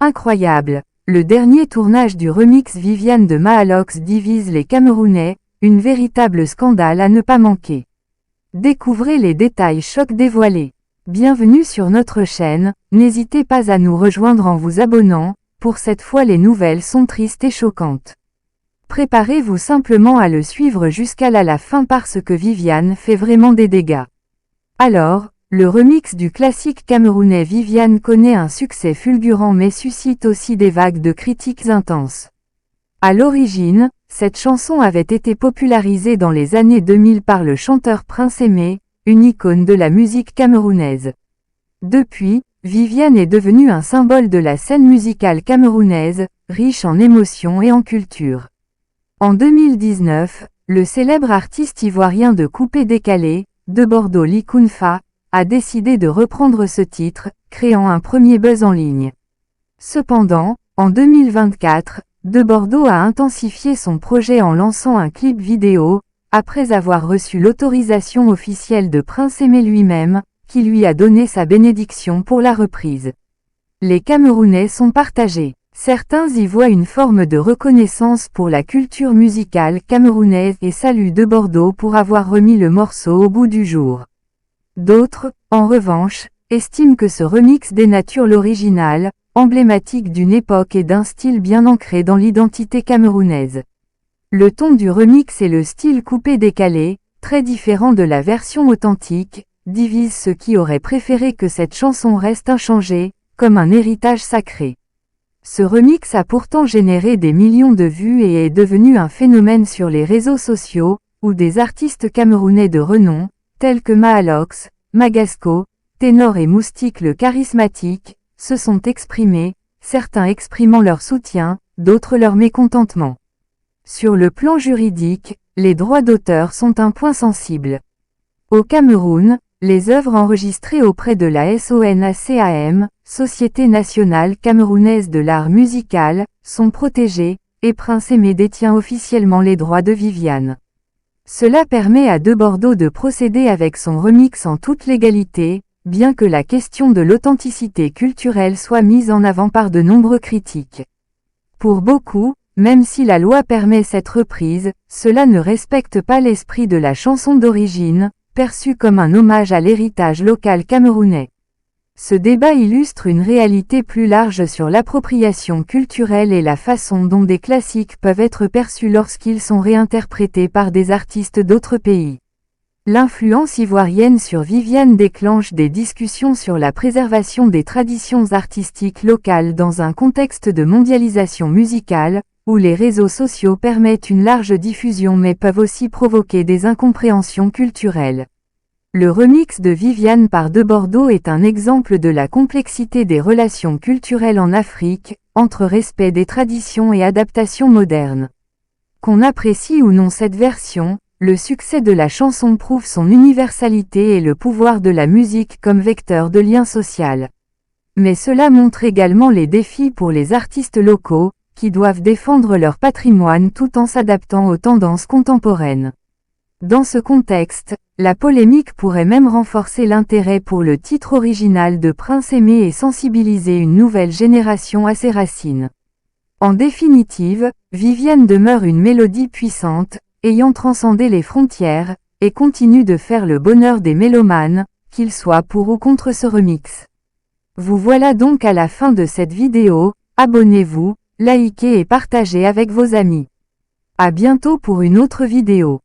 Incroyable! Le dernier tournage du remix Viviane de Mahalox divise les Camerounais, une véritable scandale à ne pas manquer. Découvrez les détails chocs dévoilés. Bienvenue sur notre chaîne, n'hésitez pas à nous rejoindre en vous abonnant, pour cette fois les nouvelles sont tristes et choquantes. Préparez-vous simplement à le suivre jusqu'à la fin parce que Viviane fait vraiment des dégâts. Alors, le remix du classique camerounais Viviane connaît un succès fulgurant mais suscite aussi des vagues de critiques intenses. À l'origine, cette chanson avait été popularisée dans les années 2000 par le chanteur Prince Aimé, une icône de la musique camerounaise. Depuis, Viviane est devenue un symbole de la scène musicale camerounaise, riche en émotions et en culture. En 2019, le célèbre artiste ivoirien de coupé-décalé, de Bordeaux Likunfa, a décidé de reprendre ce titre, créant un premier buzz en ligne. Cependant, en 2024, De Bordeaux a intensifié son projet en lançant un clip vidéo, après avoir reçu l'autorisation officielle de Prince Aimé lui-même, qui lui a donné sa bénédiction pour la reprise. Les Camerounais sont partagés. Certains y voient une forme de reconnaissance pour la culture musicale camerounaise et saluent De Bordeaux pour avoir remis le morceau au goût du jour. D'autres, en revanche, estiment que ce remix dénature l'original, emblématique d'une époque et d'un style bien ancré dans l'identité camerounaise. Le ton du remix et le style coupé-décalé, très différent de la version authentique, divisent ceux qui auraient préféré que cette chanson reste inchangée, comme un héritage sacré. Ce remix a pourtant généré des millions de vues et est devenu un phénomène sur les réseaux sociaux, où des artistes camerounais de renom, tels que Mahalox, Magasco, Ténor et Moustique le charismatique, se sont exprimés, certains exprimant leur soutien, d'autres leur mécontentement. Sur le plan juridique, les droits d'auteur sont un point sensible. Au Cameroun, les œuvres enregistrées auprès de la SONACAM, Société nationale camerounaise de l'art musical, sont protégées, et Prince Aimé détient officiellement les droits de Viviane. Cela permet à De Bordeaux de procéder avec son remix en toute légalité, bien que la question de l'authenticité culturelle soit mise en avant par de nombreux critiques. Pour beaucoup, même si la loi permet cette reprise, cela ne respecte pas l'esprit de la chanson d'origine, perçue comme un hommage à l'héritage local camerounais. Ce débat illustre une réalité plus large sur l'appropriation culturelle et la façon dont des classiques peuvent être perçus lorsqu'ils sont réinterprétés par des artistes d'autres pays. L'influence ivoirienne sur Viviane déclenche des discussions sur la préservation des traditions artistiques locales dans un contexte de mondialisation musicale, où les réseaux sociaux permettent une large diffusion mais peuvent aussi provoquer des incompréhensions culturelles. Le remix de Viviane par De Bordeaux est un exemple de la complexité des relations culturelles en Afrique, entre respect des traditions et adaptation moderne. Qu'on apprécie ou non cette version, le succès de la chanson prouve son universalité et le pouvoir de la musique comme vecteur de lien social. Mais cela montre également les défis pour les artistes locaux, qui doivent défendre leur patrimoine tout en s'adaptant aux tendances contemporaines. Dans ce contexte, la polémique pourrait même renforcer l'intérêt pour le titre original de Prince Aimé et sensibiliser une nouvelle génération à ses racines. En définitive, Viviane demeure une mélodie puissante, ayant transcendé les frontières, et continue de faire le bonheur des mélomanes, qu'ils soient pour ou contre ce remix. Vous voilà donc à la fin de cette vidéo, abonnez-vous, likez et partagez avec vos amis. À bientôt pour une autre vidéo.